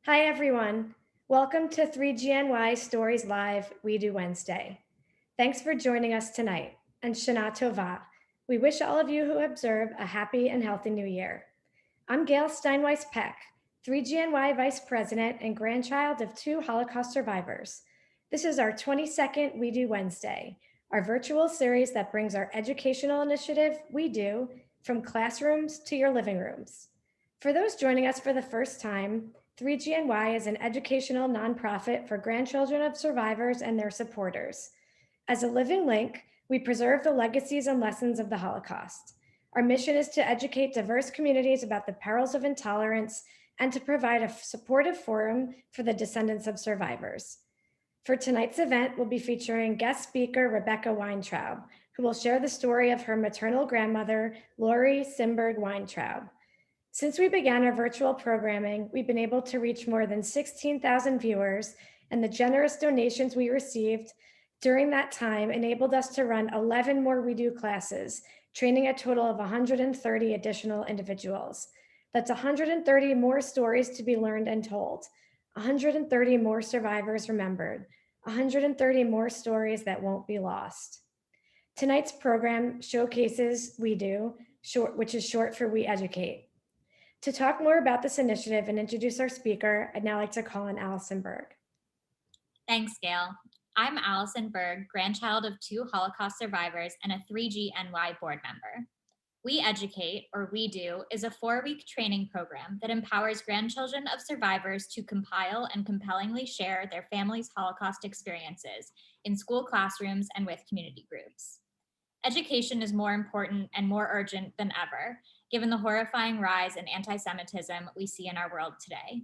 Hi, everyone. Welcome to 3GNY Stories Live WEDU Wednesday. Thanks for joining us tonight, and Shana Tova. We wish all of you who observe a happy and healthy new year. I'm Gail Steinweiss-Peck, 3GNY Vice President and grandchild of two Holocaust survivors. This is our 22nd WEDU Wednesday, our virtual series that brings our educational initiative, WEDU, from classrooms to your living rooms. For those joining us for the first time, 3GNY is an educational nonprofit for grandchildren of survivors and their supporters. As a living link, we preserve the legacies and lessons of the Holocaust. Our mission is to educate diverse communities about the perils of intolerance and to provide a supportive forum for the descendants of survivors. For tonight's event, we'll be featuring guest speaker Rebecca Weintraub, who will share the story of her maternal grandmother, Lori Simberg Weintraub. Since we began our virtual programming, we've been able to reach more than 16,000 viewers, and the generous donations we received during that time enabled us to run 11 more WEDU classes, training a total of 130 additional individuals. That's 130 more stories to be learned and told, 130 more survivors remembered, 130 more stories that won't be lost. Tonight's program showcases WEDU, which is short for We Educate. To talk more about this initiative and introduce our speaker, I'd now like to call on Allison Berg. Thanks, Gail. I'm Allison Berg, grandchild of two Holocaust survivors and a 3GNY board member. We Educate, or WEDU, is a 4-week training program that empowers grandchildren of survivors to compile and compellingly share their family's Holocaust experiences in school classrooms and with community groups. Education is more important and more urgent than ever, given the horrifying rise in anti-Semitism we see in our world today.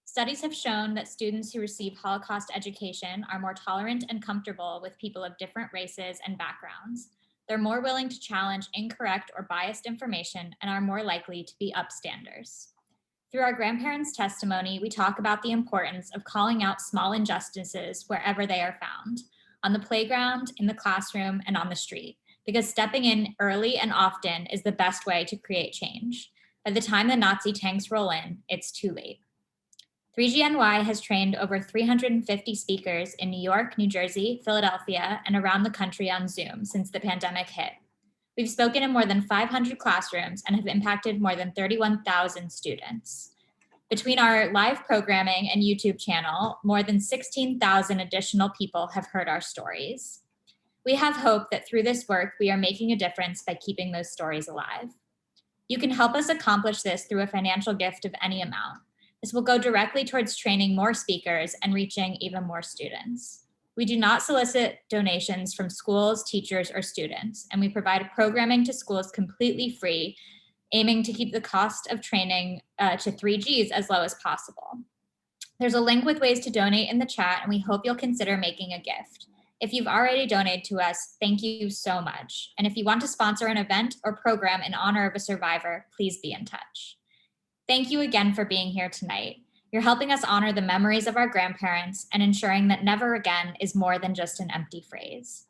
Studies have shown that students who receive Holocaust education are more tolerant and comfortable with people of different races and backgrounds. They're more willing to challenge incorrect or biased information and are more likely to be upstanders. Through our grandparents' testimony, we talk about the importance of calling out small injustices wherever they are found, on the playground, in the classroom, and on the street, because stepping in early and often is the best way to create change. By the time the Nazi tanks roll in, it's too late. 3GNY has trained over 350 speakers in New York, New Jersey, Philadelphia, and around the country on Zoom since the pandemic hit. We've spoken in more than 500 classrooms and have impacted more than 31,000 students. Between our live programming and YouTube channel, more than 16,000 additional people have heard our stories. We have hope that through this work, we are making a difference by keeping those stories alive. You can help us accomplish this through a financial gift of any amount. This will go directly towards training more speakers and reaching even more students. We do not solicit donations from schools, teachers, or students, and we provide programming to schools completely free, aiming to keep the cost of training to 3Gs as low as possible. There's a link with ways to donate in the chat, and we hope you'll consider making a gift. If you've already donated to us, thank you so much. And if you want to sponsor an event or program in honor of a survivor, please be in touch. Thank you again for being here tonight. You're helping us honor the memories of our grandparents and ensuring that never again is more than just an empty phrase.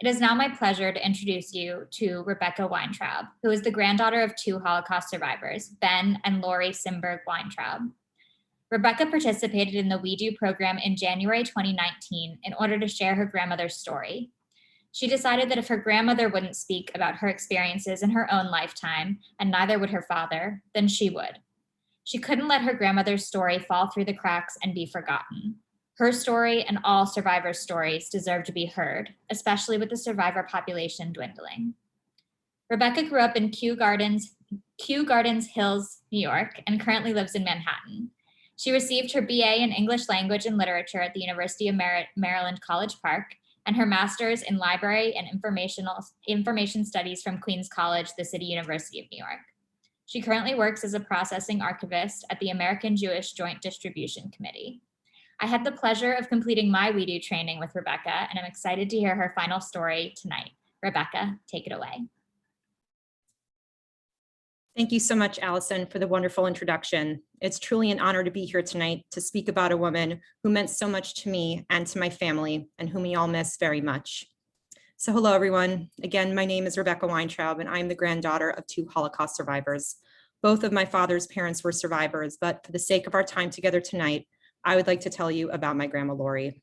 It is now my pleasure to introduce you to Rebecca Weintraub, who is the granddaughter of two Holocaust survivors, Ben and Lori Simberg Weintraub. Rebecca participated in the WEDU program in January 2019 in order to share her grandmother's story. She decided that if her grandmother wouldn't speak about her experiences in her own lifetime, and neither would her father, then she would. She couldn't let her grandmother's story fall through the cracks and be forgotten. Her story and all survivors' stories deserve to be heard, especially with the survivor population dwindling. Rebecca grew up in Kew Gardens Hills, New York, and currently lives in Manhattan. She received her BA in English Language and Literature at the University of Maryland College Park and her master's in Library and Information Studies from Queens College, the City University of New York. She currently works as a processing archivist at the American Jewish Joint Distribution Committee. I had the pleasure of completing my WEDU training with Rebecca, and I'm excited to hear her final story tonight. Rebecca, take it away. Thank you so much, Allison, for the wonderful introduction. It's truly an honor to be here tonight to speak about a woman who meant so much to me and to my family and whom we all miss very much. So hello, everyone. Again, my name is Rebecca Weintraub, and I'm the granddaughter of two Holocaust survivors. Both of my father's parents were survivors, but for the sake of our time together tonight, I would like to tell you about my grandma Lori.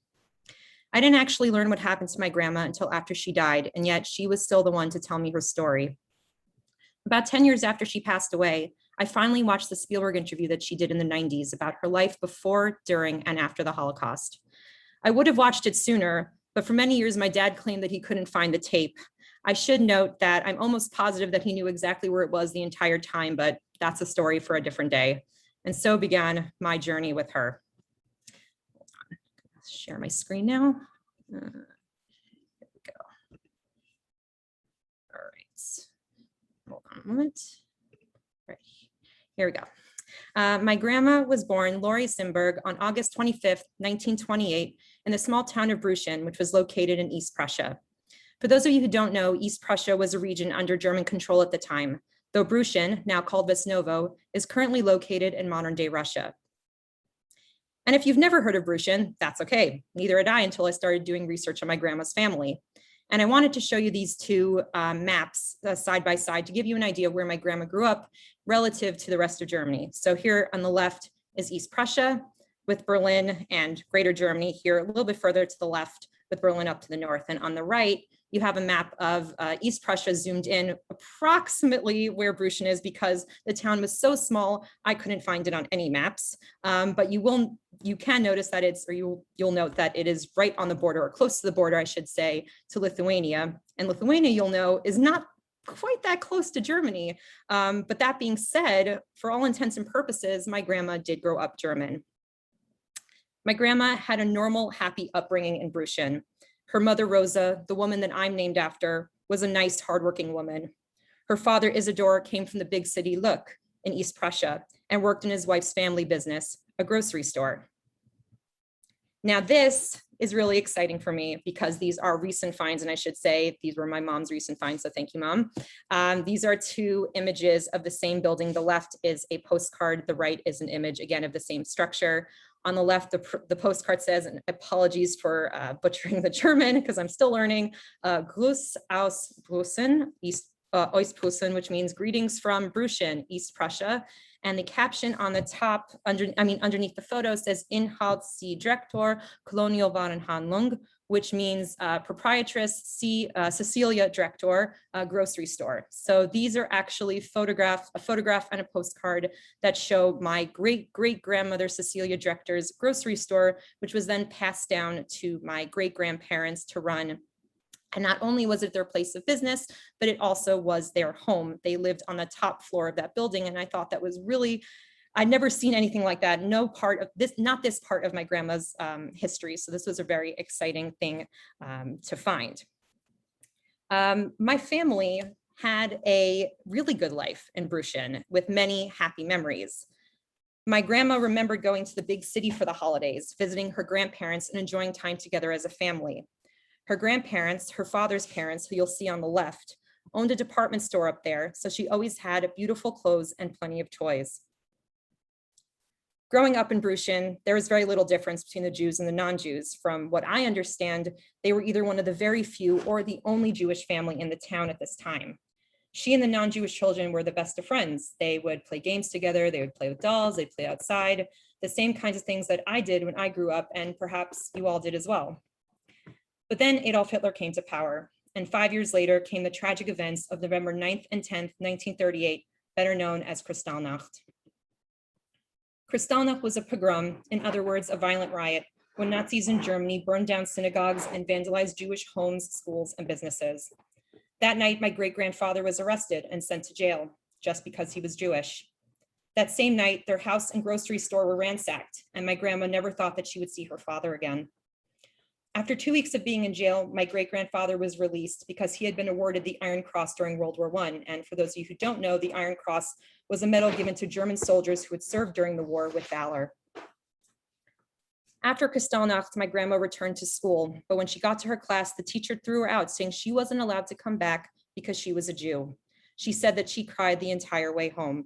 I didn't actually learn what happened to my grandma until after she died, and yet she was still the one to tell me her story. About 10 years after she passed away, I finally watched the Spielberg interview that she did in the 90s about her life before, during, and after the Holocaust. I would have watched it sooner, but for many years, my dad claimed that he couldn't find the tape. I should note that I'm almost positive that he knew exactly where it was the entire time, but that's a story for a different day. And so began my journey with her. Hold on. Share my screen now. Here we go. All right. Hold on a moment. Right. Here we go. My grandma was born, Lori Simberg, on August 25th, 1928, in the small town of Brüchen, which was located in East Prussia. For those of you who don't know, East Prussia was a region under German control at the time, though Brüchen, now called Vesnovo, is currently located in modern-day Russia. And if you've never heard of Brüchen, that's okay. Neither had I until I started doing research on my grandma's family. And I wanted to show you these two maps side by side to give you an idea of where my grandma grew up relative to the rest of Germany. So here on the left is East Prussia with Berlin and Greater Germany here a little bit further to the left with Berlin up to the north. And on the right, you have a map of East Prussia zoomed in approximately where Brüchen is because the town was so small, I couldn't find it on any maps. But you can notice that you'll note that it is right on the border or close to the border, I should say, to Lithuania. And Lithuania, you'll know, is not quite that close to Germany. But that being said, for all intents and purposes, my grandma did grow up German. My grandma had a normal, happy upbringing in Brüchen. Her mother, Rosa, the woman that I'm named after, was a nice, hardworking woman. Her father, Isidore, came from the big city Luck in East Prussia and worked in his wife's family business, a grocery store. Now, this is really exciting for me because these are recent finds, and I should say these were my mom's recent finds, so thank you, Mom. These are two images of the same building. The left is a postcard, the right is an image, again, of the same structure. On the left, the postcard says, and apologies for butchering the German because I'm still learning, Gruß aus Brüchen, Ostpreußen, which means greetings from Brüchen, East Prussia. And the caption on the top, underneath the photo says Inhaltsdirektor Colonial Warenhandlung, which means proprietress Cecilia Director, grocery store. So these are actually a photograph and a postcard that show my great-great-grandmother Cecilia Director's grocery store, which was then passed down to my great-grandparents to run. And not only was it their place of business, but it also was their home. They lived on the top floor of that building. And I thought that was really, I'd never seen anything like that. No part of this, not this part of my grandma's history. So this was a very exciting thing to find. My family had a really good life in Brüchen with many happy memories. My grandma remembered going to the big city for the holidays, visiting her grandparents and enjoying time together as a family. Her grandparents, her father's parents, who you'll see on the left, owned a department store up there, so she always had beautiful clothes and plenty of toys. Growing up in Brüchen, there was very little difference between the Jews and the non-Jews. From what I understand, they were either one of the very few or the only Jewish family in the town at this time. She and the non-Jewish children were the best of friends. They would play games together, they would play with dolls, they'd play outside, the same kinds of things that I did when I grew up, and perhaps you all did as well. But then Adolf Hitler came to power, and 5 years later came the tragic events of November 9th and 10th, 1938, better known as Kristallnacht. Kristallnacht was a pogrom, in other words, a violent riot, when Nazis in Germany burned down synagogues and vandalized Jewish homes, schools, and businesses. That night, my great-grandfather was arrested and sent to jail, just because he was Jewish. That same night, their house and grocery store were ransacked, and my grandma never thought that she would see her father again. After 2 weeks of being in jail, my great-grandfather was released because he had been awarded the Iron Cross during World War I. And for those of you who don't know, the Iron Cross was a medal given to German soldiers who had served during the war with valor. After Kristallnacht, my grandma returned to school, but when she got to her class, the teacher threw her out, saying she wasn't allowed to come back because she was a Jew. She said that she cried the entire way home,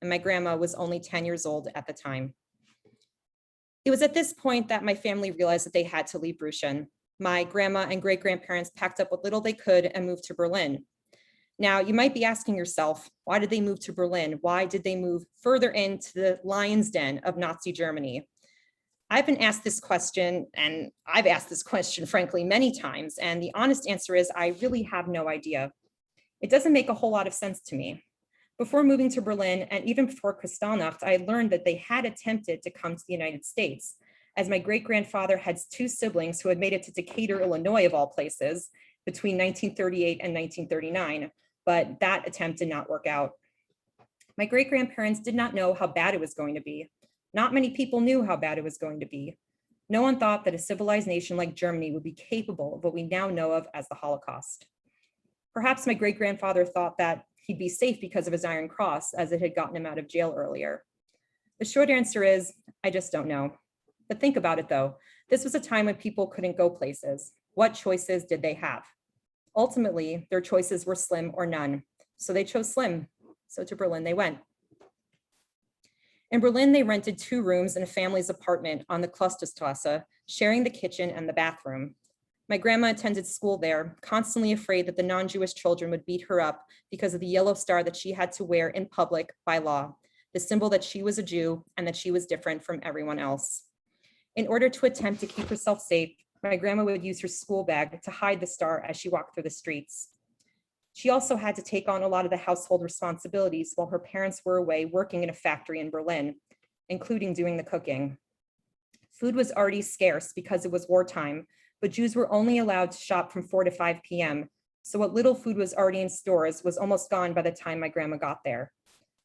and my grandma was only 10 years old at the time. It was at this point that my family realized that they had to leave Brüchen. My grandma and great-grandparents packed up what little they could and moved to Berlin. Now, you might be asking yourself, why did they move to Berlin? Why did they move further into the lion's den of Nazi Germany? I've been asked this question, and I've asked this question, frankly, many times. And the honest answer is I really have no idea. It doesn't make a whole lot of sense to me. Before moving to Berlin, and even before Kristallnacht, I learned that they had attempted to come to the United States, as my great-grandfather had two siblings who had made it to Decatur, Illinois, of all places, between 1938 and 1939, but that attempt did not work out. My great-grandparents did not know how bad it was going to be. Not many people knew how bad it was going to be. No one thought that a civilized nation like Germany would be capable of what we now know of as the Holocaust. Perhaps my great-grandfather thought that he'd be safe because of his Iron Cross, as it had gotten him out of jail earlier. The short answer is, I just don't know. But think about it though. This was a time when people couldn't go places. What choices did they have? Ultimately, their choices were slim or none. So they chose slim. So to Berlin they went. In Berlin, they rented 2 rooms in a family's apartment on the Klosterstrasse, sharing the kitchen and the bathroom. My grandma attended school there, constantly afraid that the non-Jewish children would beat her up because of the yellow star that she had to wear in public by law, the symbol that she was a Jew and that she was different from everyone else. In order to attempt to keep herself safe, my grandma would use her school bag to hide the star as she walked through the streets. She also had to take on a lot of the household responsibilities while her parents were away working in a factory in Berlin, including doing the cooking. Food was already scarce because it was wartime, but Jews were only allowed to shop from 4 to 5 p.m. So what little food was already in stores was almost gone by the time my grandma got there.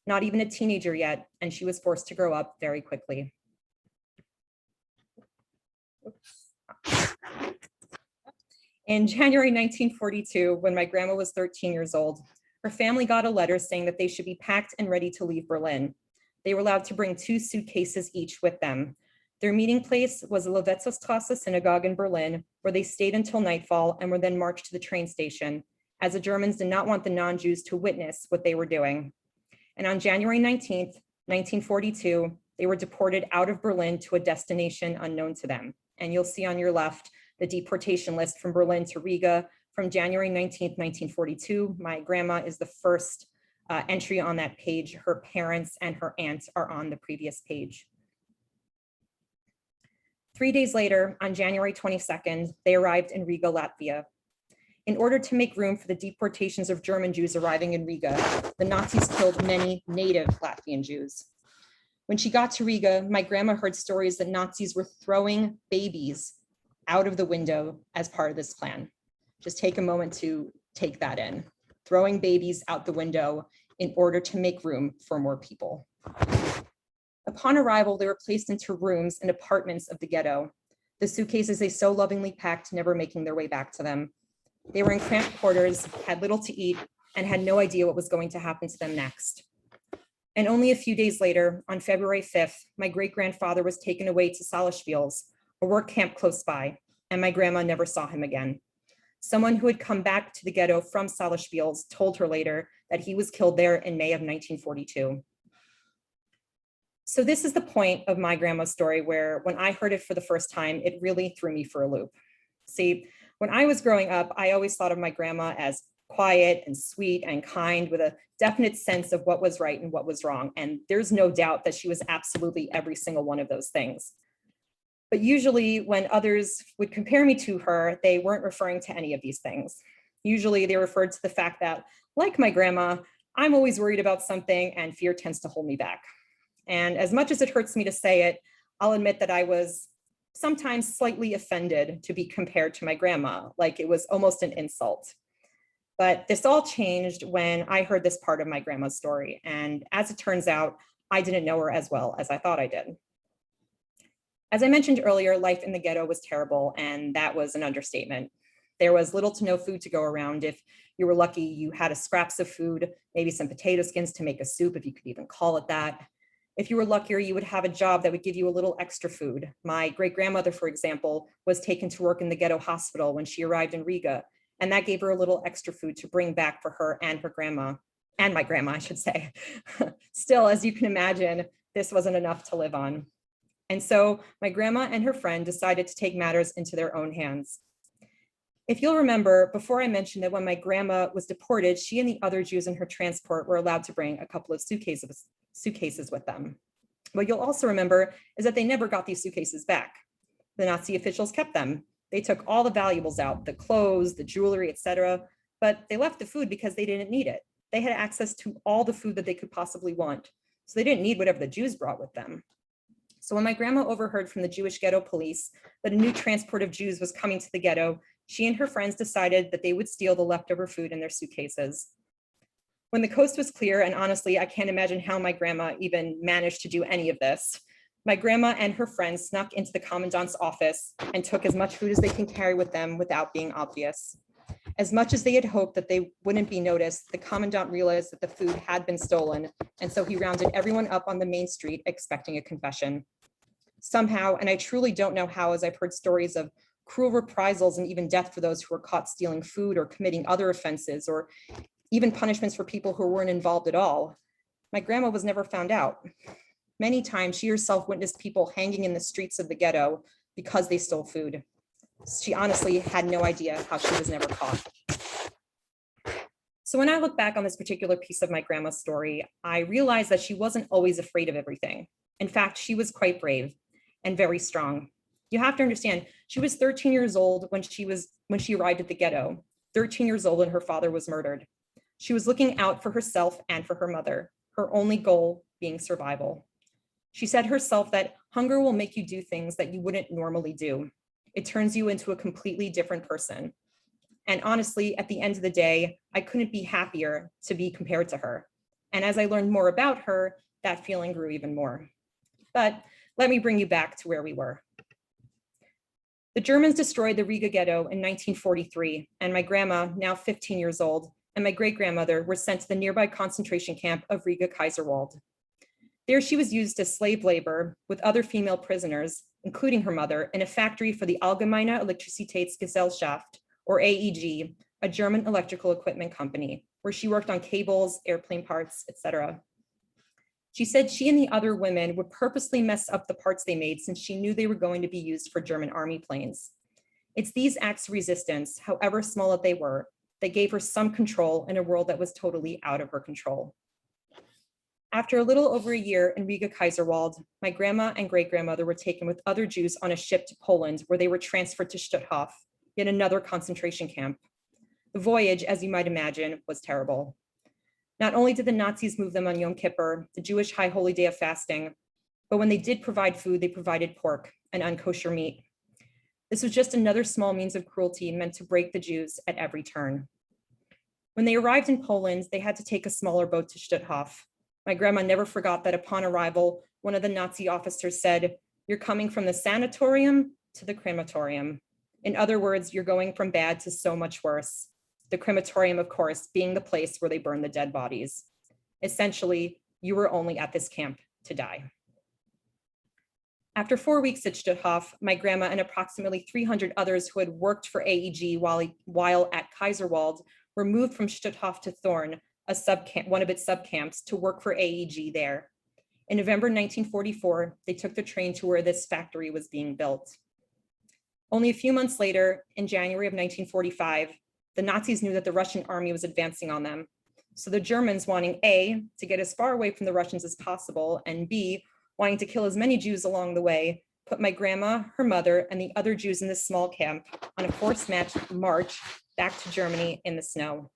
Not even a teenager yet, and she was forced to grow up very quickly. In January 1942, when my grandma was 13 years old, her family got a letter saying that they should be packed and ready to leave Berlin. They were allowed to bring 2 suitcases each with them. Their meeting place was the Lovetzostrasse synagogue in Berlin, where they stayed until nightfall and were then marched to the train station, as the Germans did not want the non-Jews to witness what they were doing. And on January 19th, 1942, they were deported out of Berlin to a destination unknown to them. And you'll see on your left the deportation list from Berlin to Riga from January 19th, 1942. My grandma is the first entry on that page. Her parents and her aunt are on the previous page. 3 days later, on January 22nd, they arrived in Riga, Latvia. In order to make room for the deportations of German Jews arriving in Riga, the Nazis killed many native Latvian Jews. When she got to Riga, my grandma heard stories that Nazis were throwing babies out of the window as part of this plan. Just take a moment to take that in. Throwing babies out the window in order to make room for more people. Upon arrival, they were placed into rooms and apartments of the ghetto. The suitcases they so lovingly packed, never making their way back to them. They were in cramped quarters, had little to eat, and had no idea what was going to happen to them next. And only a few days later, on February 5th, my great-grandfather was taken away to Salaspils, a work camp close by, and my grandma never saw him again. Someone who had come back to the ghetto from Salaspils told her later that he was killed there in May of 1942. So this is the point of my grandma's story where when I heard it for the first time, it really threw me for a loop. See, when I was growing up, I always thought of my grandma as quiet and sweet and kind with a definite sense of what was right and what was wrong. And there's no doubt that she was absolutely every single one of those things. But usually when others would compare me to her, they weren't referring to any of these things. Usually they referred to the fact that, like my grandma, I'm always worried about something and fear tends to hold me back. And as much as it hurts me to say it, I'll admit that I was sometimes slightly offended to be compared to my grandma, like it was almost an insult. But this all changed when I heard this part of my grandma's story. And as it turns out, I didn't know her as well as I thought I did. As I mentioned earlier, life in the ghetto was terrible, and that was an understatement. There was little to no food to go around. If you were lucky, you had a scraps of food, maybe some potato skins to make a soup, if you could even call it that. If you were luckier, you would have a job that would give you a little extra food. My great-grandmother, for example, was taken to work in the ghetto hospital when she arrived in Riga, and that gave her a little extra food to bring back for her and her grandma, and my grandma, I should say. Still, as you can imagine, this wasn't enough to live on. And so my grandma and her friend decided to take matters into their own hands. If you'll remember, before I mentioned that when my grandma was deported, she and the other Jews in her transport were allowed to bring a couple of suitcases with them. What you'll also remember is that they never got these suitcases back. The Nazi officials kept them. They took all the valuables out, the clothes, the jewelry, etc., but they left the food because they didn't need it. They had access to all the food that they could possibly want, so they didn't need whatever the Jews brought with them. So when my grandma overheard from the Jewish ghetto police that a new transport of Jews was coming to the ghetto, she and her friends decided that they would steal the leftover food in their suitcases. When the coast was clear, and honestly, I can't imagine how my grandma even managed to do any of this, my grandma and her friends snuck into the commandant's office and took as much food as they can carry with them without being obvious. As much as they had hoped that they wouldn't be noticed, the commandant realized that the food had been stolen, and so he rounded everyone up on the main street expecting a confession. Somehow, and I truly don't know how, as I've heard stories of cruel reprisals and even death for those who were caught stealing food or committing other offenses, or even punishments for people who weren't involved at all, my grandma was never found out. Many times she herself witnessed people hanging in the streets of the ghetto because they stole food. She honestly had no idea how she was never caught. So when I look back on this particular piece of my grandma's story, I realized that she wasn't always afraid of everything. In fact, she was quite brave and very strong. You have to understand, she was 13 years old when she arrived at the ghetto, 13 years old when her father was murdered. She was looking out for herself and for her mother, her only goal being survival. She said herself that hunger will make you do things that you wouldn't normally do. It turns you into a completely different person. And honestly, at the end of the day, I couldn't be happier to be compared to her. And as I learned more about her, that feeling grew even more. But let me bring you back to where we were. The Germans destroyed the Riga ghetto in 1943, and my grandma, now 15 years old, and my great-grandmother were sent to the nearby concentration camp of Riga Kaiserwald. There she was used as slave labor with other female prisoners, including her mother, in a factory for the Allgemeine Elektrizitätsgesellschaft, or AEG, a German electrical equipment company, where she worked on cables, airplane parts, etc. She said she and the other women would purposely mess up the parts they made since she knew they were going to be used for German army planes. It's these acts of resistance, however small they were, that gave her some control in a world that was totally out of her control. After a little over a year in Riga Kaiserwald, my grandma and great-grandmother were taken with other Jews on a ship to Poland, where they were transferred to Stutthof, yet another concentration camp. The voyage, as you might imagine, was terrible. Not only did the Nazis move them on Yom Kippur, the Jewish high holy day of fasting, but when they did provide food, they provided pork and unkosher meat. This was just another small means of cruelty meant to break the Jews at every turn. When they arrived in Poland, they had to take a smaller boat to Stutthof. My grandma never forgot that upon arrival, one of the Nazi officers said, "You're coming from the sanatorium to the crematorium." In other words, you're going from bad to so much worse. The crematorium, of course, being the place where they burn the dead bodies. Essentially, you were only at this camp to die. After 4 weeks at Stutthof, my grandma and approximately 300 others who had worked for AEG while at Kaiserwald were moved from Stutthof to Thorn, one of its subcamps, to work for AEG there. In November 1944, they took the train to where this factory was being built. Only a few months later, in January of 1945, the Nazis knew that the Russian army was advancing on them. So the Germans, wanting A, to get as far away from the Russians as possible, and B, wanting to kill as many Jews along the way, put my grandma, her mother, and the other Jews in this small camp on a forced march back to Germany in the snow.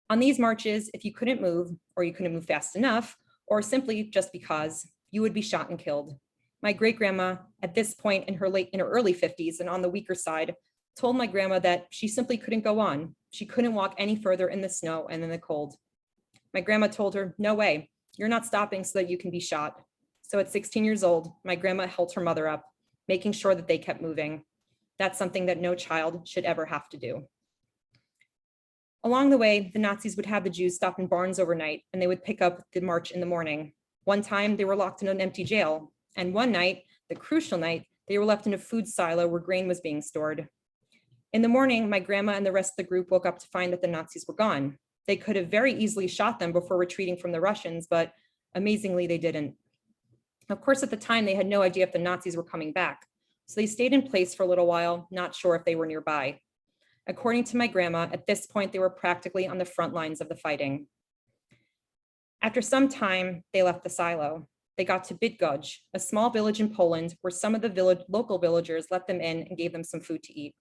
On these marches, if you couldn't move, or you couldn't move fast enough, or simply just because, you would be shot and killed. My great-grandma, at this point in her early 50s and on the weaker side, told my grandma that she simply couldn't go on. She couldn't walk any further in the snow and in the cold. My grandma told her, "No way, you're not stopping so that you can be shot." So at 16 years old, my grandma held her mother up, making sure that they kept moving. That's something that no child should ever have to do. Along the way, the Nazis would have the Jews stop in barns overnight, and they would pick up the march in the morning. One time, they were locked in an empty jail, and one night, the crucial night, they were left in a food silo where grain was being stored. In the morning, my grandma and the rest of the group woke up to find that the Nazis were gone. They could have very easily shot them before retreating from the Russians, but amazingly, they didn't. Of course, at the time, they had no idea if the Nazis were coming back. So they stayed in place for a little while, not sure if they were nearby. According to my grandma, at this point, they were practically on the front lines of the fighting. After some time, they left the silo. They got to Bydgoszcz, a small village in Poland where some of the local villagers let them in and gave them some food to eat.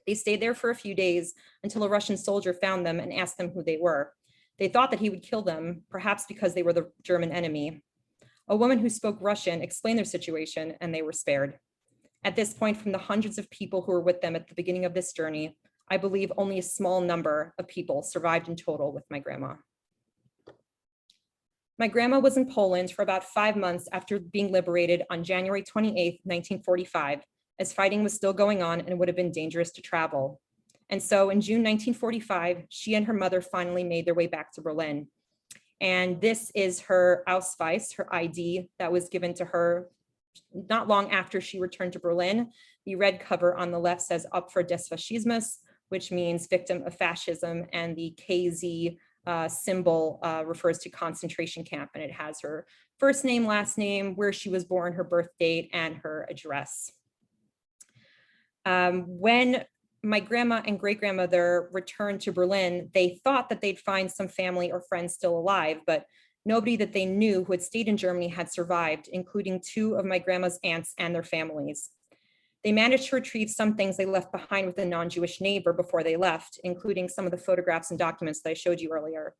They stayed there for a few days until a Russian soldier found them and asked them who they were. They thought that he would kill them, perhaps because they were the German enemy. A woman who spoke Russian explained their situation and they were spared. At this point, from the hundreds of people who were with them at the beginning of this journey, I believe only a small number of people survived in total with my grandma. My grandma was in Poland for about 5 months after being liberated on January 28, 1945, as fighting was still going on and would have been dangerous to travel. And so in June 1945, she and her mother finally made their way back to Berlin. And this is her Ausweis, her ID, that was given to her not long after she returned to Berlin. The red cover on the left says Opfer des Faschismus, which means victim of fascism, and the KZ symbol refers to concentration camp, and it has her first name, last name, where she was born, her birth date, and her address. When my grandma and great-grandmother returned to Berlin, they thought that they'd find some family or friends still alive, but nobody that they knew who had stayed in Germany had survived, including 2 of my grandma's aunts and their families. They managed to retrieve some things they left behind with a non-Jewish neighbor before they left, including some of the photographs and documents that I showed you earlier.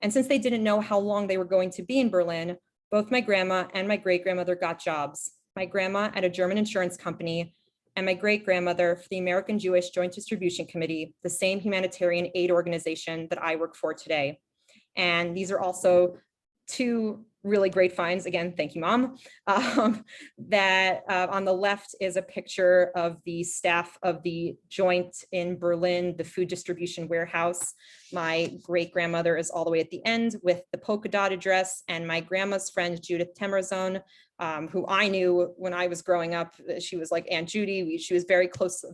And since they didn't know how long they were going to be in Berlin, both my grandma and my great-grandmother got jobs. My grandma at a German insurance company, and my great-grandmother for the American Jewish Joint Distribution Committee, the same humanitarian aid organization that I work for today. And these are also 2 really great finds. Again, thank you, Mom. That on the left is a picture of the staff of the joint in Berlin, the food distribution warehouse. My great-grandmother is all the way at the end with the polka dot address, and my grandma's friend, Judith Temerzon, who I knew when I was growing up. She was like Aunt Judy. She was very close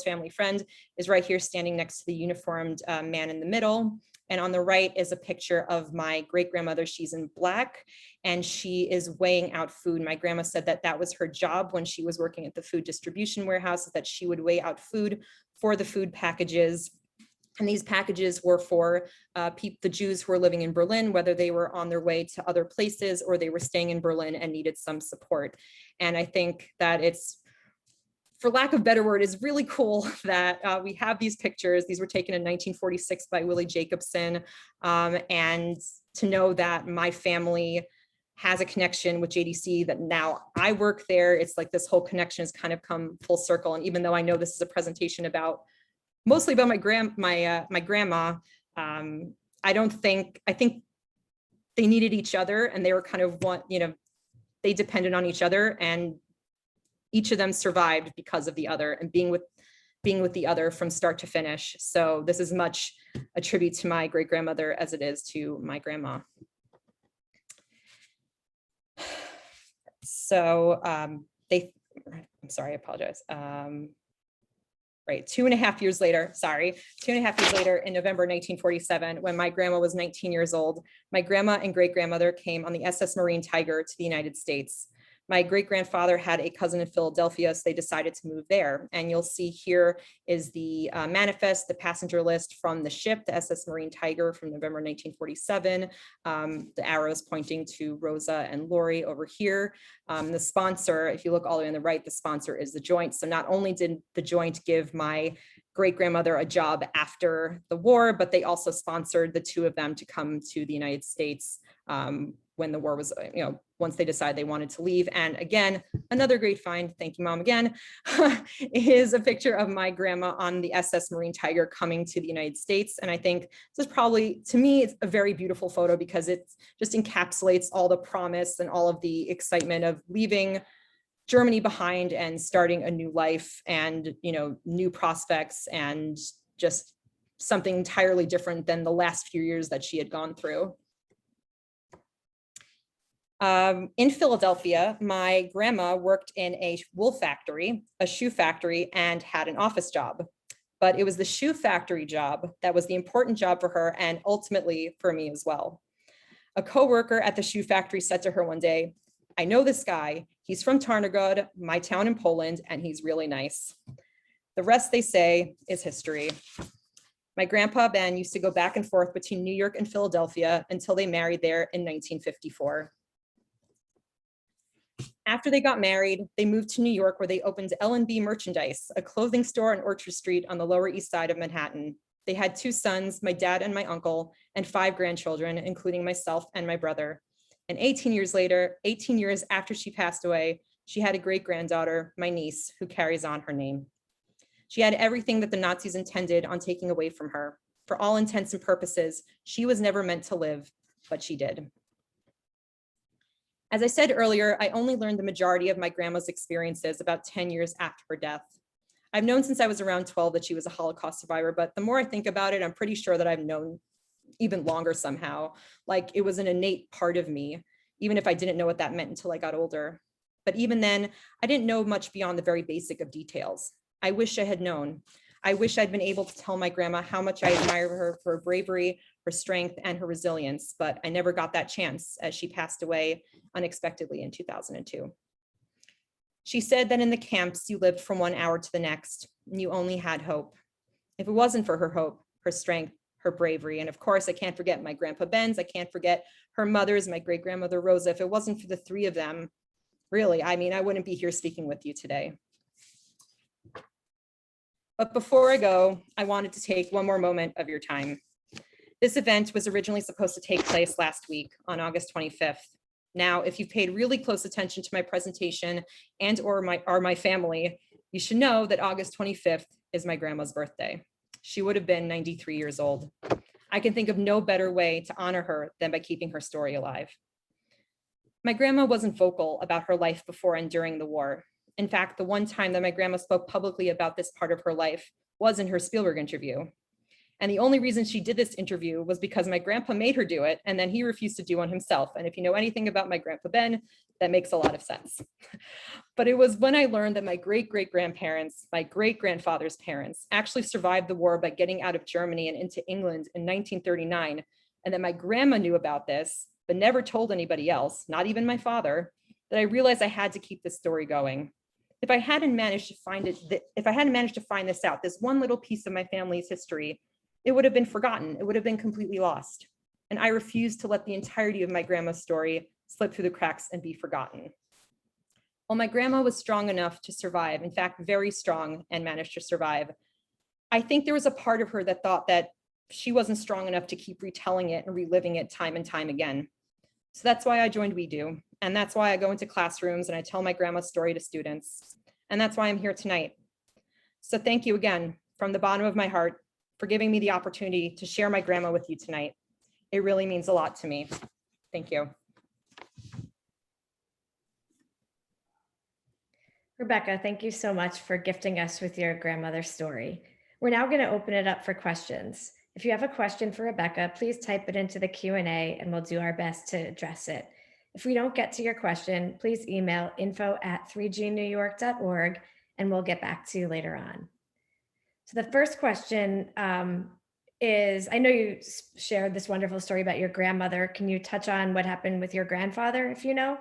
family friend, is right here standing next to the uniformed man in the middle. And on the right is a picture of my great-grandmother. She's in black and she is weighing out food. My grandma said that that was her job when she was working at the food distribution warehouse, that she would weigh out food for the food packages. And these packages were for the Jews who were living in Berlin, whether they were on their way to other places or they were staying in Berlin and needed some support. And I think that it's, for lack of a better word, is really cool that we have these pictures. These were taken in 1946 by Willie Jacobson. And to know that my family has a connection with JDC, that now I work there, it's like this whole connection has kind of come full circle. And even though I know this is a presentation about mostly about my grandma, I think they needed each other, and they were kind of one, they depended on each other, and each of them survived because of the other and being with the other from start to finish. So this is much a tribute to my great-grandmother as it is to my grandma. So I'm sorry, I apologize. Right, 2.5 years later, 2.5 years later, in November 1947, when my grandma was 19 years old, my grandma and great-grandmother came on the SS Marine Tiger to the United States. My great-grandfather had a cousin in Philadelphia, so they decided to move there. And you'll see here is the manifest, the passenger list from the ship, the SS Marine Tiger from November 1947. The arrows pointing to Rosa and Lori over here. The sponsor, if you look all the way on the right, the sponsor is the joint. So not only did the joint give my great-grandmother a job after the war, but they also sponsored the 2 of them to come to the United States when the war was, once they decided they wanted to leave. And again, another great find, thank you, Mom, again, is a picture of my grandma on the SS Marine Tiger coming to the United States. And I think this is probably, to me, it's a very beautiful photo because it just encapsulates all the promise and all of the excitement of leaving Germany behind and starting a new life and, new prospects and just something entirely different than the last few years that she had gone through. In Philadelphia, my grandma worked in a wool factory, a shoe factory, and had an office job. But it was the shoe factory job that was the important job for her and ultimately for me as well. A coworker at the shoe factory said to her one day, I know this guy. He's from Tarnograd, my town in Poland, and he's really nice. The rest, they say, is history. My grandpa, Ben, used to go back and forth between New York and Philadelphia until they married there in 1954. After they got married, they moved to New York, where they opened L&B Merchandise, a clothing store on Orchard Street on the Lower East Side of Manhattan. They had 2 sons, my dad and my uncle, and 5 grandchildren, including myself and my brother. And 18 years after she passed away, she had a great-granddaughter, my niece, who carries on her name. She had everything that the Nazis intended on taking away from her. For all intents and purposes, she was never meant to live, but she did. As I said earlier, I only learned the majority of my grandma's experiences about 10 years after her death. I've known since I was around 12 that she was a Holocaust survivor, but the more I think about it, I'm pretty sure that I've known even longer somehow. Like it was an innate part of me, even if I didn't know what that meant until I got older. But even then, I didn't know much beyond the very basic of details. I wish I had known. I wish I'd been able to tell my grandma how much I admire her for her bravery, her strength, and her resilience, but I never got that chance as she passed away unexpectedly in 2002. She said that in the camps, you lived from one hour to the next, and you only had hope. If it wasn't for her hope, her strength, her bravery, and of course, I can't forget my grandpa Ben's, I can't forget her mother's, my great-grandmother Rosa. If it wasn't for the 3 of them, really, I mean, I wouldn't be here speaking with you today. But before I go, I wanted to take one more moment of your time. This event was originally supposed to take place last week on August 25th. Now, if you've paid really close attention to my presentation and or my family, you should know that August 25th is my grandma's birthday. She would have been 93 years old. I can think of no better way to honor her than by keeping her story alive. My grandma wasn't vocal about her life before and during the war. In fact, the one time that my grandma spoke publicly about this part of her life was in her Spielberg interview. And the only reason she did this interview was because my grandpa made her do it, and then he refused to do one himself. And if you know anything about my grandpa Ben, that makes a lot of sense. But it was when I learned that my great-great-grandparents, my great-grandfather's parents, actually survived the war by getting out of Germany and into England in 1939, and that my grandma knew about this, but never told anybody else, not even my father, that I realized I had to keep this story going. If I hadn't managed to find this out, this one little piece of my family's history, it would have been forgotten. It would have been completely lost. And I refused to let the entirety of my grandma's story slip through the cracks and be forgotten. While my grandma was strong enough to survive, in fact, very strong and managed to survive, I think there was a part of her that thought that she wasn't strong enough to keep retelling it and reliving it time and time again. So that's why I joined WEDU. And that's why I go into classrooms and I tell my grandma's story to students. And that's why I'm here tonight. So thank you again from the bottom of my heart for giving me the opportunity to share my grandma with you tonight. It really means a lot to me. Thank you. Rebecca, thank you so much for gifting us with your grandmother's story. We're now going to open it up for questions. If you have a question for Rebecca, please type it into the Q&A and we'll do our best to address it. If we don't get to your question, please email info@3gnewyork.org and we'll get back to you later on. So the first question is, I know you shared this wonderful story about your grandmother. Can you touch on what happened with your grandfather, if you know?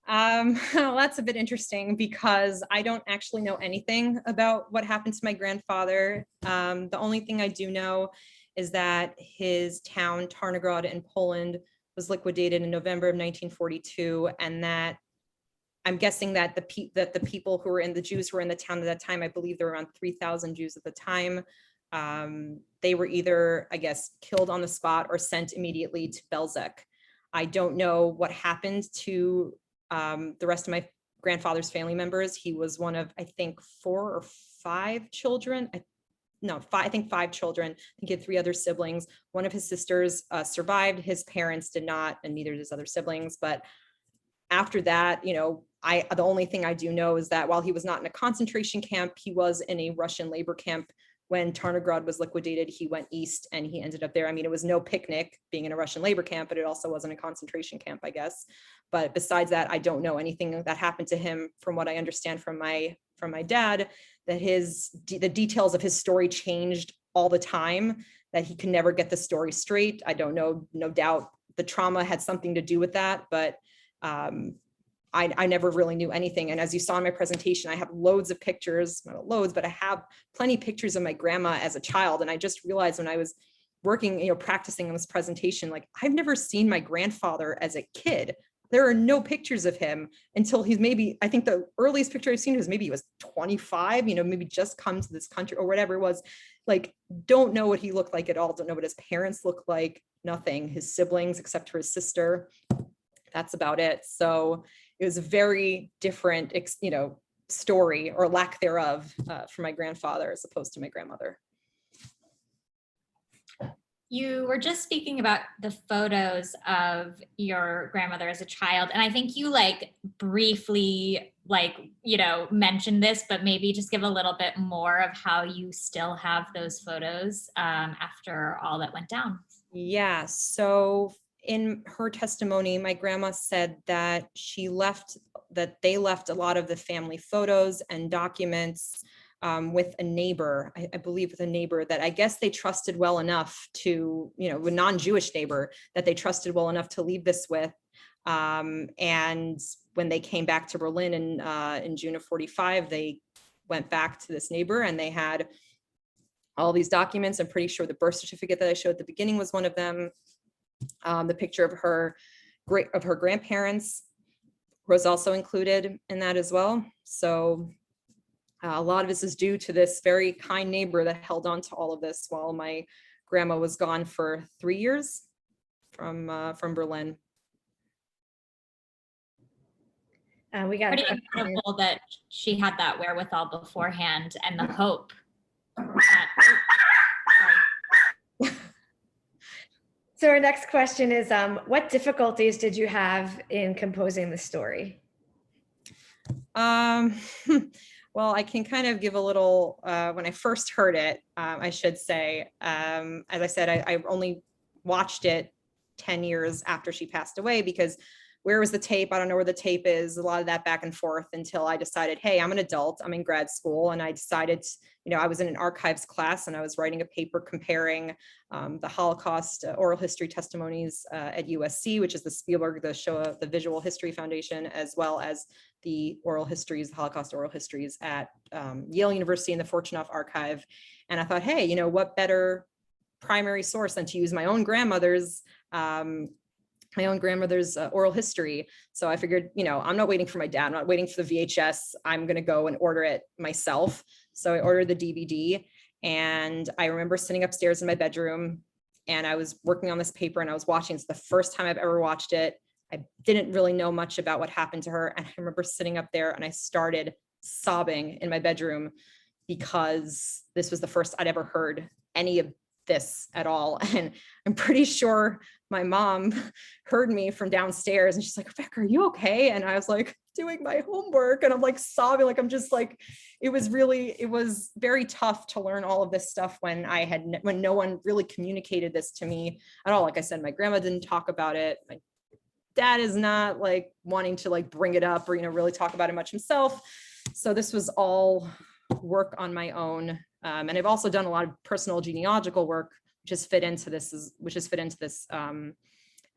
Well, that's a bit interesting because I don't actually know anything about what happened to my grandfather. The only thing I do know is that his town, Tarnograd in Poland, was liquidated in November of 1942, and that I'm guessing that the people who were the Jews who were in the town at that time, I believe there were around 3,000 Jews at the time. They were either, I guess, killed on the spot or sent immediately to Belzec. I don't know what happened to the rest of my grandfather's family members. He was one of, I think, 4 or 5 children. I think 5 children. I think he had 3 other siblings. One of his sisters survived. His parents did not, and neither did his other siblings. But after that, the only thing I do know is that while he was not in a concentration camp, he was in a Russian labor camp. When Tarnograd was liquidated, he went east and he ended up there. I mean, it was no picnic being in a Russian labor camp, but it also wasn't a concentration camp, I guess. But besides that, I don't know anything that happened to him. From what I understand from my dad, that the details of his story changed all the time, that he could never get the story straight. I don't know, no doubt the trauma had something to do with that, but I never really knew anything. And as you saw in my presentation, I have loads of pictures, not loads, but I have plenty of pictures of my grandma as a child. And I just realized when I was working, practicing on this presentation, like I've never seen my grandfather as a kid. There are no pictures of him until he's maybe, I think the earliest picture I've seen was maybe he was 25, maybe just come to this country or whatever it was. Like, don't know what he looked like at all. Don't know what his parents looked like, nothing. His siblings, except for his sister. That's about it. So it was a very different, story or lack thereof for my grandfather as opposed to my grandmother. You were just speaking about the photos of your grandmother as a child, and I think you briefly mentioned this, but maybe just give a little bit more of how you still have those photos after all that went down. Yeah, so in her testimony, my grandma said that they left a lot of the family photos and documents with a neighbor, I believe with a neighbor that I guess they trusted well enough to, a non-Jewish neighbor that they trusted well enough to leave this with. And when they came back to Berlin in June of 45, they went back to this neighbor and they had all these documents. I'm pretty sure the birth certificate that I showed at the beginning was one of them. The picture of her grandparents was also included in that as well. So a lot of this is due to this very kind neighbor that held on to all of this while my grandma was gone for 3 years from Berlin. We got pretty incredible that she had that wherewithal beforehand and the hope. So our next question is, what difficulties did you have in composing the story? Well, I can kind of give a little, when I first heard it, I should say, as I said, I only watched it 10 years after she passed away because where was the tape? I don't know where the tape is, a lot of that back and forth until I decided, hey, I'm an adult, I'm in grad school. And I decided, I was in an archives class and I was writing a paper comparing the Holocaust oral history testimonies at USC, which is the Spielberg, the Visual History Foundation, as well as the oral histories, the Holocaust oral histories at Yale University in the Fortunoff Archive. And I thought, hey, what better primary source than to use my own grandmother's oral history. So I figured, I'm not waiting for my dad. I'm not waiting for the VHS. I'm going to go and order it myself. So I ordered the DVD and I remember sitting upstairs in my bedroom and I was working on this paper and I was watching. It's the first time I've ever watched it. I didn't really know much about what happened to her. And I remember sitting up there and I started sobbing in my bedroom because this was the first I'd ever heard any of this at all. And I'm pretty sure my mom heard me from downstairs and she's like, Rebecca, are you okay? And I was like, doing my homework. And I'm like sobbing, like I'm just like, it was very tough to learn all of this stuff when no one really communicated this to me at all. Like I said, my grandma didn't talk about it. My dad is not wanting to bring it up or, really talk about it much himself. So this was all work on my own. And I've also done a lot of personal genealogical work, which has fit into this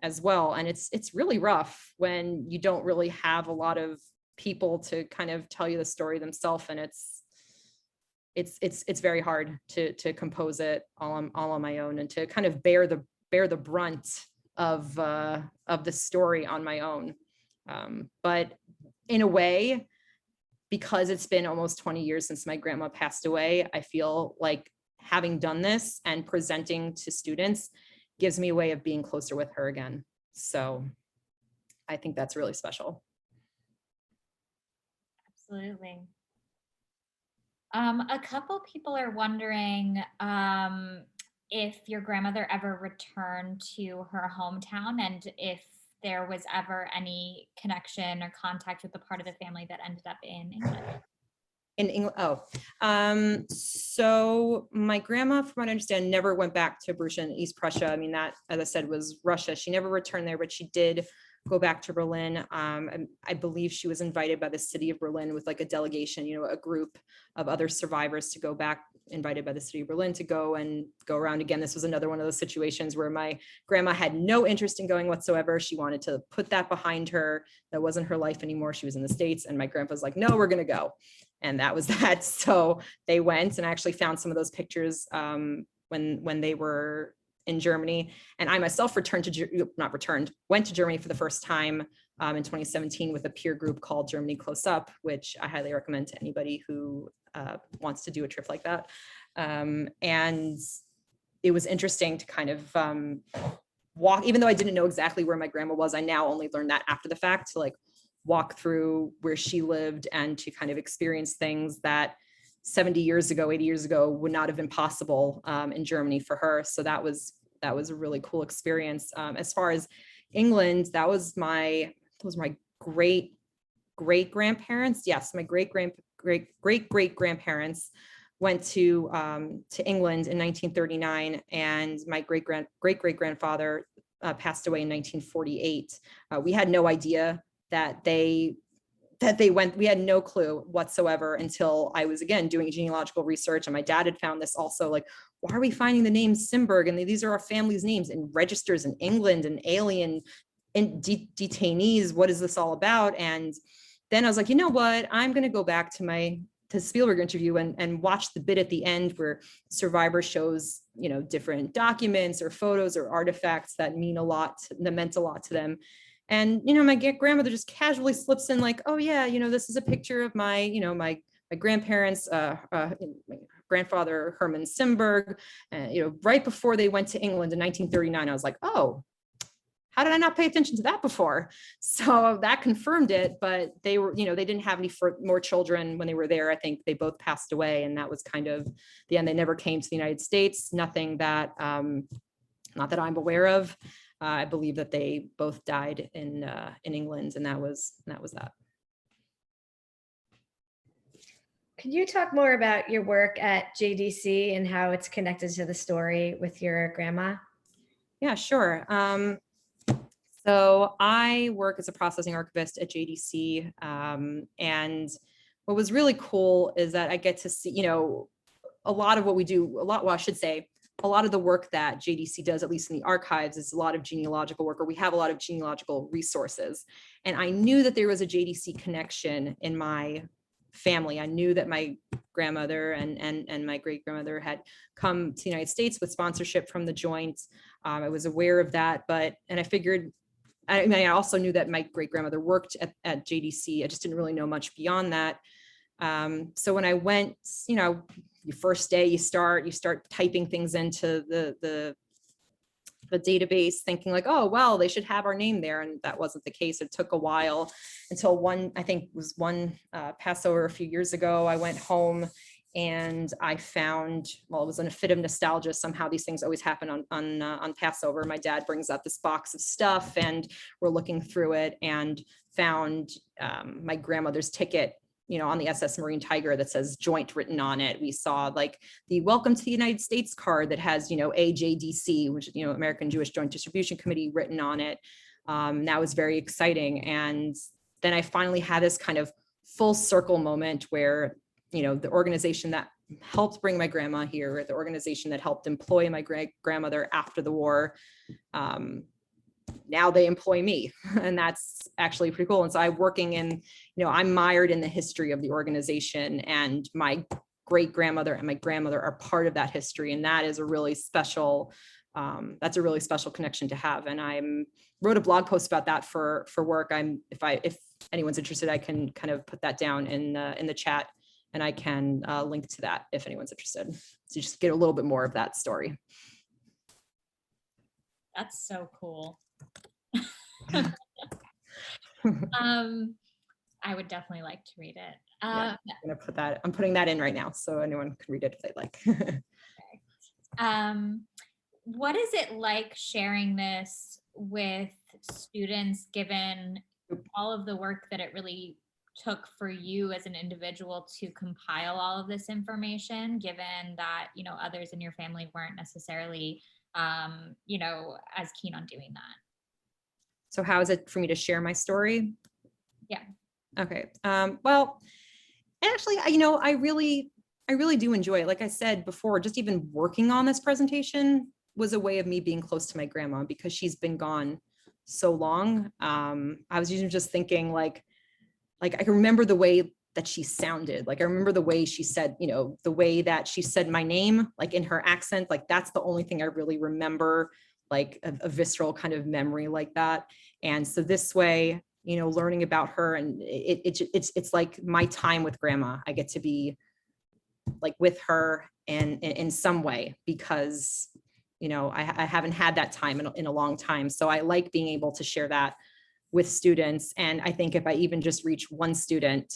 as well. And it's really rough when you don't really have a lot of people to kind of tell you the story themselves. And it's very hard to compose it all on my own and to kind of bear the brunt of the story on my own. But in a way, because it's been almost 20 years since my grandma passed away, I feel like having done this and presenting to students gives me a way of being closer with her again. So I think that's really special. Absolutely. A couple people are wondering if your grandmother ever returned to her hometown and if there was ever any connection or contact with the part of the family that ended up in England. In England, so my grandma, from what I understand, never went back to Bruges in East Prussia. I mean, that, as I said, was Russia. She never returned there, but she did go back to Berlin. I believe she was invited by the city of Berlin with a delegation, a group of other survivors to go back invited by the city of Berlin to go around again. This was another one of those situations where my grandma had no interest in going whatsoever. She wanted to put that behind her. That wasn't her life anymore. She was in the States, and my grandpa's like, no, we're going to go. And that was that. So they went, and I actually found some of those pictures when they were in Germany. And I myself went to Germany for the first time in 2017 with a peer group called Germany Close Up, which I highly recommend to anybody who wants to do a trip like that. And it was interesting to kind of walk, even though I didn't know exactly where my grandma was, I now only learned that after the fact, to like walk through where she lived and to kind of experience things that 70 years ago, 80 years ago would not have been possible in Germany for her. So that was a really cool experience. As far as England, that was my great grandparents. Yes, my great great grandparents went to England in 1939, and my great great grandfather passed away in 1948. We had no idea that they went. We had no clue whatsoever until I was again doing genealogical research, and my dad had found this also, like, why are we finding the name Simberg? And these are our family's names in registers in England and alien detainees. What is this all about? And then I was like, you know what? I'm going to go back to Spielberg interview and watch the bit at the end where survivor shows, different documents or photos or artifacts that meant a lot to them. And, my grandmother just casually slips in like, oh yeah, this is a picture of my grandparents, my grandfather, Herman Simberg, right before they went to England in 1939. I was like, oh, how did I not pay attention to that before? So that confirmed it, but they were, they didn't have any more children when they were there. I think they both passed away, and that was kind of the end. They never came to the United States, nothing that, not that I'm aware of. I believe that they both died in England, and that was that. Could you talk more about your work at JDC and how it's connected to the story with your grandma? Yeah, sure. So I work as a processing archivist at JDC, and what was really cool is that I get to see, a lot of what we do, a lot of the work that JDC does, at least in the archives, is a lot of genealogical work, or we have a lot of genealogical resources. And I knew that there was a JDC connection in my family. I knew that my grandmother and my great grandmother had come to the United States with sponsorship from the Joint. I was aware of that, and I figured, I also knew that my great grandmother worked at JDC. I just didn't really know much beyond that. So when I went, your first day, you start typing things into the database, thinking like, oh, well, they should have our name there. And that wasn't the case. It took a while until one Passover a few years ago, I went home and I found, well, it was in a fit of nostalgia. Somehow these things always happen on Passover. My dad brings out this box of stuff and we're looking through it and found my grandmother's ticket, on the SS Marine Tiger that says Joint written on it. We saw like the Welcome to the United States card that has, AJDC, which, American Jewish Joint Distribution Committee written on it. That was very exciting. And then I finally had this kind of full circle moment where, the organization that helped bring my grandma here, the organization that helped employ my grandmother after the war, now they employ me, and that's actually pretty cool. And so I'm working in, I'm mired in the history of the organization, and my great grandmother and my grandmother are part of that history. And that is a really special, that's a really special connection to have. And I wrote a blog post about that for work. If anyone's interested, I can kind of put that down in the chat, and I can link to that if anyone's interested. So just get a little bit more of that story. That's so cool. I would definitely like to read it. I'm putting that in right now so anyone can read it if they'd like. What is it like sharing this with students, given all of the work that it really took for you as an individual to compile all of this information, given that, others in your family weren't necessarily, as keen on doing that? So how is it for me to share my story? Yeah. Okay. Well, actually, I really I really do enjoy it. Like I said before, just even working on this presentation was a way of me being close to my grandma because she's been gone so long. I was usually just thinking like I can remember the way that she sounded. Like I remember the way she said, you know, the way that she said my name, like in her accent, like that's the only thing I really remember, like a visceral kind of memory like that. And so this way, you know, learning about her and it's like my time with grandma. I get to be like with her in some way because, you know, I haven't had that time in a long time. So I like being able to share that with students. And I think if I even just reach one student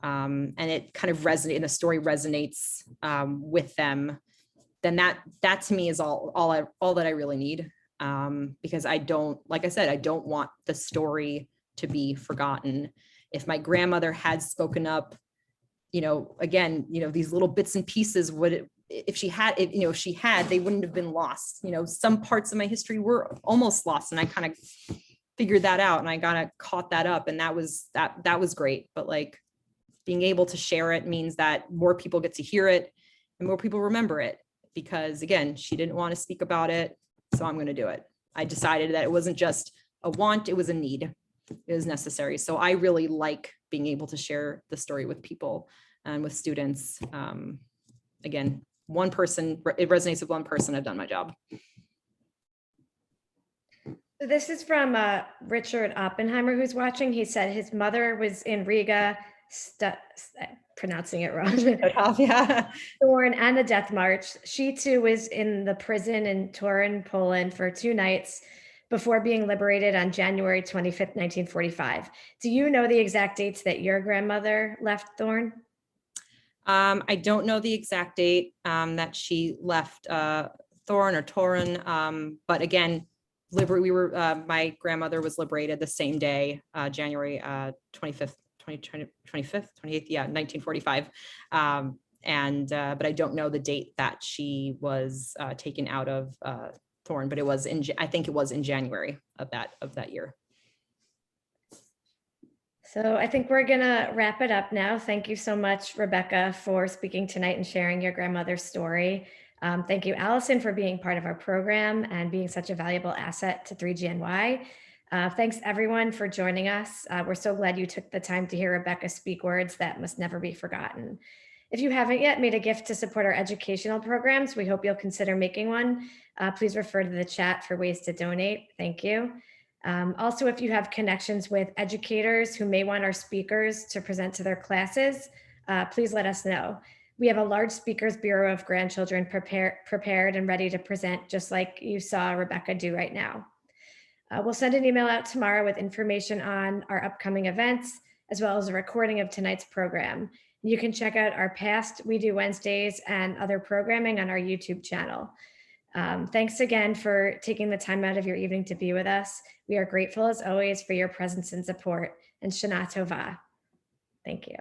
and it kind of resonates and the story resonates with them, then that to me is all that I really need. Because I don't, like I said, I don't want the story to be forgotten. If my grandmother had spoken up, you know, again, you know, these little bits and pieces would, if she had, they wouldn't have been lost. You know, some parts of my history were almost lost and I kind of figured that out and I kind of caught that up and that was great. But like being able to share it means that more people get to hear it and more people remember it because again, she didn't want to speak about it. So I'm going to do it. I decided that it wasn't just a want, it was a need. It was necessary. So I really like being able to share the story with people and with students. Again, one person, it resonates with one person, I've done my job. So this is from Richard Oppenheimer, who's watching. He said his mother was in Riga, pronouncing it wrong, Yeah. Thorn and the Death March. She too was in the prison in Torun, Poland for 2 nights before being liberated on January 25th, 1945. Do you know the exact dates that your grandmother left Thorn? I don't know the exact date that she left Thorn or Torun, but again, my grandmother was liberated the same day, January 25th, 28th, yeah, 1945. But I don't know the date that she was taken out of Thorn, but it was I think it was in January of that year. So I think we're gonna wrap it up now. Thank you so much, Rebecca, for speaking tonight and sharing your grandmother's story. Thank you, Allison, for being part of our program and being such a valuable asset to 3GNY. Thanks everyone for joining us. We're so glad you took the time to hear Rebecca speak words that must never be forgotten. If you haven't yet made a gift to support our educational programs, we hope you'll consider making one. Please refer to the chat for ways to donate. Thank you. Also, if you have connections with educators who may want our speakers to present to their classes, please let us know. We have a large speakers bureau of grandchildren prepared and ready to present, just like you saw Rebecca do right now. We'll send an email out tomorrow with information on our upcoming events, as well as a recording of tonight's program. You can check out our past WEDU Wednesdays and other programming on our YouTube channel. Thanks again for taking the time out of your evening to be with us. We are grateful as always for your presence and support, and Shana Tova. Thank you.